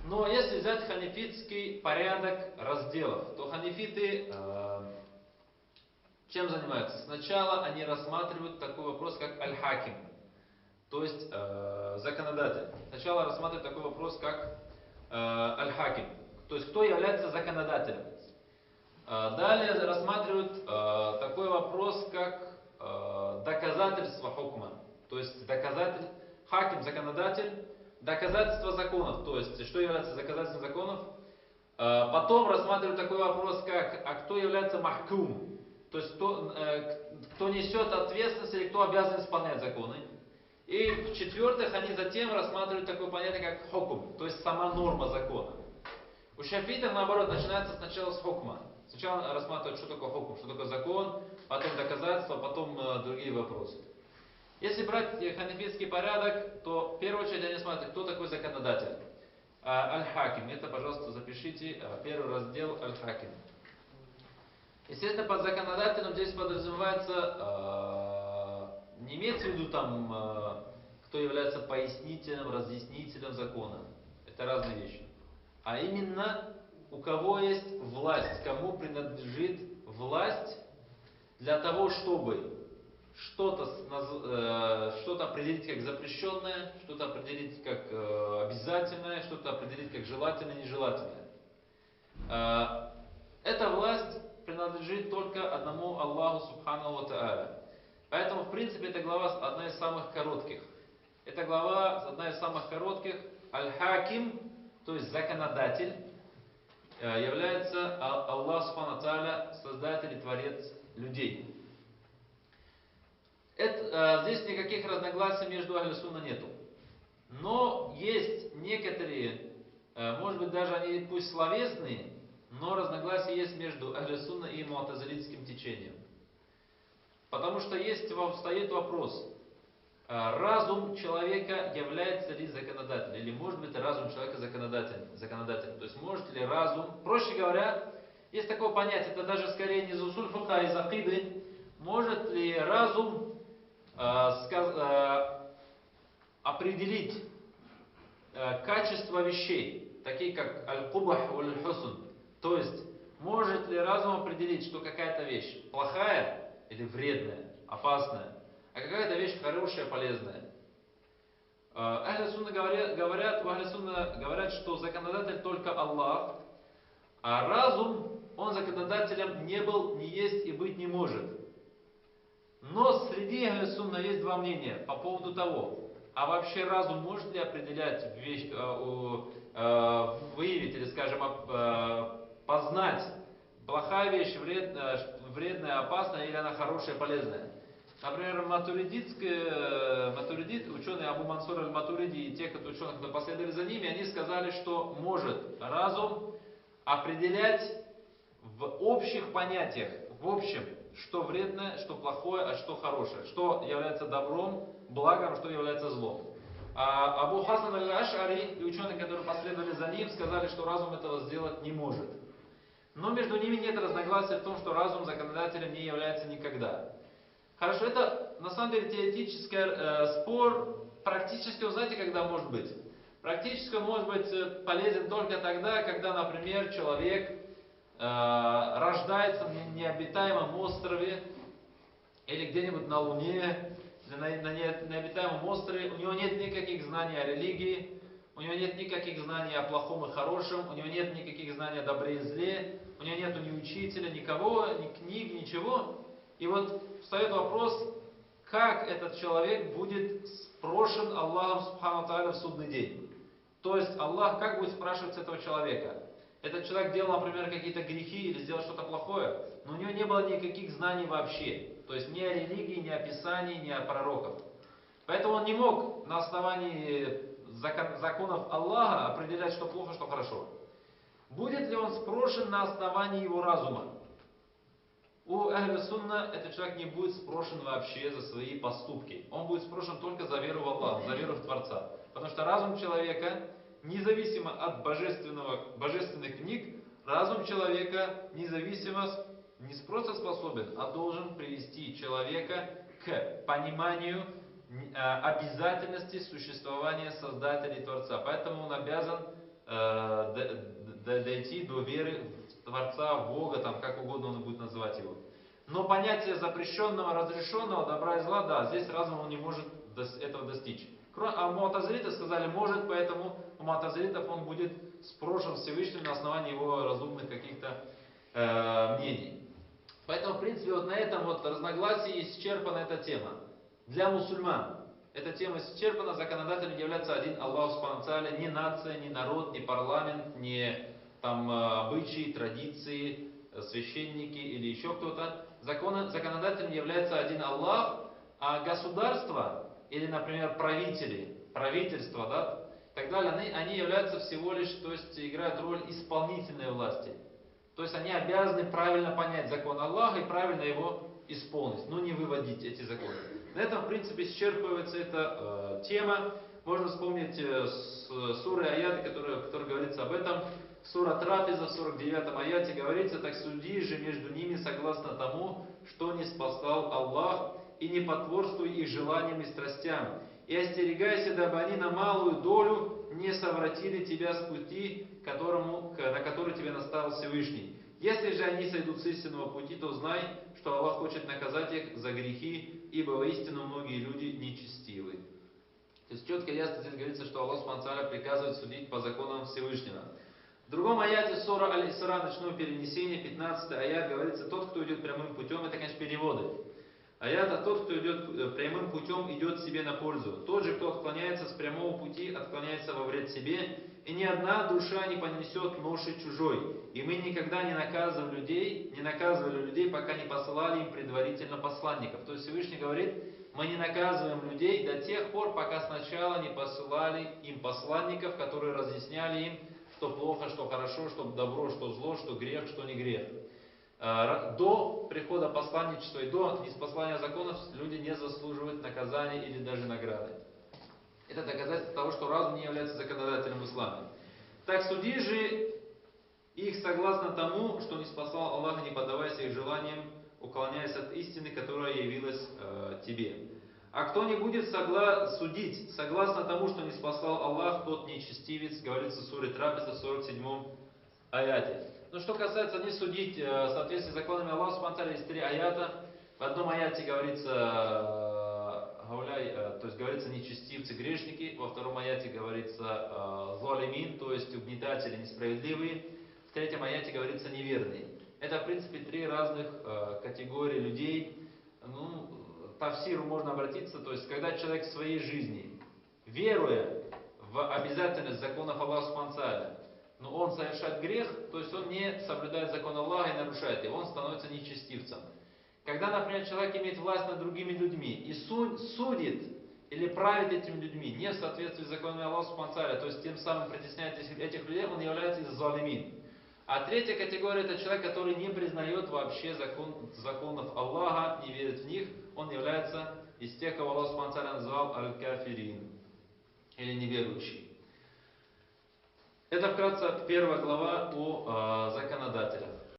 Но если взять ханифитский порядок разделов, то ханифиты чем занимаются? Сначала они рассматривают такой вопрос, как аль-хаким, то есть законодатель. Сначала рассматривают такой вопрос, как аль-хаким, то есть кто является законодателем. Далее рассматривают такой вопрос, как доказательство хукма, то есть доказатель, хаким, законодатель, доказательство законов, то есть что является доказательством законов. Потом рассматривают такой вопрос, как а кто является махкум, то есть кто несет ответственность или кто обязан исполнять законы. И в-четвертых, они затем рассматривают такое понятие, как хукм, то есть сама норма закона. У шафитов, наоборот, начинается сначала с хукма. Сначала рассматривают, что такое хукм, что такое закон, потом доказательства, потом другие вопросы. Если брать ханифитский порядок, то в первую очередь они смотрят, кто такой законодатель. Аль-Хаким. Это, пожалуйста, запишите. Первый раздел Аль-Хаким. Естественно, под законодателем здесь подразумевается, не имеется в виду там, кто является пояснителем, разъяснителем закона. Это разные вещи. А именно, у кого есть власть, кому принадлежит власть для того, чтобы что-то определить как запрещенное, что-то определить как обязательное, что-то определить как желательное, нежелательное. Эта власть принадлежит только одному Аллаху Субханаху ва Тааля. Поэтому, в принципе, эта глава одна из самых коротких. Эта глава одна из самых коротких. Аль-Хаким, то есть законодатель, является Аллах Субханаху ва Тааля, создатель и творец людей. Здесь никаких разногласий между Ахлю-Сунна нету. Но есть некоторые, может быть даже они пусть словесные, но разногласия есть между Ахлю-Сунна и муатазилитским течением. Потому что встает вопрос, разум человека является ли законодателем, или может быть разум человека законодателем. То есть может ли разум, проще говоря, есть такое понятие, это даже скорее не из усуль фикха, а из акиды, может ли разум определить качество вещей, такие как аль-кубах валь-хусн. То есть, может ли разум определить, что какая-то вещь плохая или вредная, опасная, а какая-то вещь хорошая, полезная. Ахлю-сунна говорят, что законодатель только Аллах, а разум, он законодателем не был, не есть и быть не может. Но среди Ахлю-сунна есть два мнения по поводу того, а вообще разум может ли определять вещь, выявить или, скажем, познать, плохая вещь, вредная, опасная или она хорошая, полезная. Например, матуридит, ученый Абу Мансур аль-Матуриди и те ученые, кто последовали за ними, они сказали, что может разум определять в общих понятиях, в общем, что вредное, что плохое, а что хорошее, что является добром, благом, что является злом. А Абу Хасан аль-Аш'ари и ученые, которые последовали за ним, сказали, что разум этого сделать не может. Но между ними нет разногласия в том, что разум законодателем не является никогда. Хорошо, это на самом деле теоретический спор. Практически, вы знаете, когда может быть? Практически он может быть полезен только тогда, когда, например, человек рождается на необитаемом острове или где-нибудь на Луне, или на необитаемом острове, у него нет никаких знаний о религии, у него нет никаких знаний о плохом и хорошем, у него нет никаких знаний о добре и зле, у него нет ни учителя, никого, ни книг, ничего. И вот встает вопрос, как этот человек будет спрошен Аллахом Субхану Тааля в судный день. То есть Аллах как будет спрашивать с этого человека? Этот человек делал, например, какие-то грехи или сделал что-то плохое, но у него не было никаких знаний вообще. То есть ни о религии, ни о Писании, ни о пророках. Поэтому он не мог на основании законов Аллаха определять, что плохо, что хорошо. Будет ли он спрошен на основании его разума? У Ахлю-Сунна этот человек не будет спрошен вообще за свои поступки. Он будет спрошен только за веру в Аллаха, за веру в Творца. Потому что разум человека, независимо от божественных книг, разум человека независимо не просто способен, а должен привести человека к пониманию обязательности существования Создателя и Творца. Поэтому он обязан дойти до веры в Творца, в Бога, там, как угодно он будет называть его. Но понятие запрещенного, разрешенного, добра и зла, да, здесь разум он не может этого достичь. А муатазилиты сказали, может, поэтому у муатазилитов он будет спрошен Всевышним на основании его разумных каких-то мнений. Поэтому, в принципе, вот на этом вот разногласии исчерпана эта тема. Для мусульман эта тема исчерпана, законодателем является один Аллах Субхану ва Тааля, ни нация, ни народ, ни парламент, ни там обычаи, традиции, священники или еще кто-то. Законодателем является один Аллах, а государство или, например, правительство, да, и так далее, они являются всего лишь, то есть играют роль исполнительной власти. То есть они обязаны правильно понять закон Аллаха и правильно его исполнить, но не выводить эти законы. На этом, в принципе, исчерпывается эта тема. Можно вспомнить суры аяты, которые говорится об этом. Сура Трапеза в 49 аяте говорится: «Так суди же между ними согласно тому, что не спасал Аллах, и не потворствуй их желаниям и страстям. И остерегайся, дабы они на малую долю не совратили тебя с пути, на который тебя наставил Всевышний. Если же они сойдут с истинного пути, то знай, что Аллах хочет наказать их за грехи, ибо воистину многие люди нечестивы». То есть четко и ясно здесь говорится, что Аллах Субхану ва Тааля приказывает судить по законам Всевышнего. В другом аяте сура Аль-Исра, ночное перенесение, 15 аят, говорится: тот, кто идет прямым путем, это, конечно, переводы. Аят: а тот, кто идет прямым путем, идет себе на пользу. Тот же, кто отклоняется с прямого пути, отклоняется во вред себе. И ни одна душа не понесет ноши чужой. И мы никогда не наказывали людей, пока не посылали им предварительно посланников. То есть Всевышний говорит, мы не наказываем людей до тех пор, пока сначала не посылали им посланников, которые разъясняли им, что плохо, что хорошо, что добро, что зло, что грех, что не грех. До прихода посланничества и до ниспослания законов люди не заслуживают наказания или даже награды. Это доказательство того, что разум не является законодателем в исламе. Так суди же их согласно тому, что не спасал Аллах, не поддавайся их желаниям, уклоняясь от истины, которая явилась тебе. А кто не будет судить согласно тому, что не спасал Аллах, тот нечестивец, говорится в суре Трапеза в 47 аяте. Но что касается не судить в соответствии с законами Аллаха Субхану ва Тааля, есть 3 аята. В одном аяте говорится гауляй, то есть говорится нечестивцы, грешники. Во втором аяте говорится залимин, то есть угнетатели, несправедливые. В третьем аяте говорится неверные. Это, в принципе, 3 разных категории людей. Ну, тавсиру можно обратиться, то есть когда человек в своей жизни, веруя в обязательность законов Аллаха Субхану ва Тааля, но он совершает грех, то есть он не соблюдает закон Аллаха и нарушает его, он становится нечестивцем. Когда, например, человек имеет власть над другими людьми и судит или правит этими людьми не в соответствии с законами Аллаха Субхану ва Тааля, то есть тем самым притесняет этих людей, он является из залимин. А третья категория — это человек, который не признает вообще законов Аллаха, не верит в них, он является из тех, кого Аллах Субхану ва Тааля назвал аль-кафирин, или неверующий. Это вкратце 1 глава о законодателях.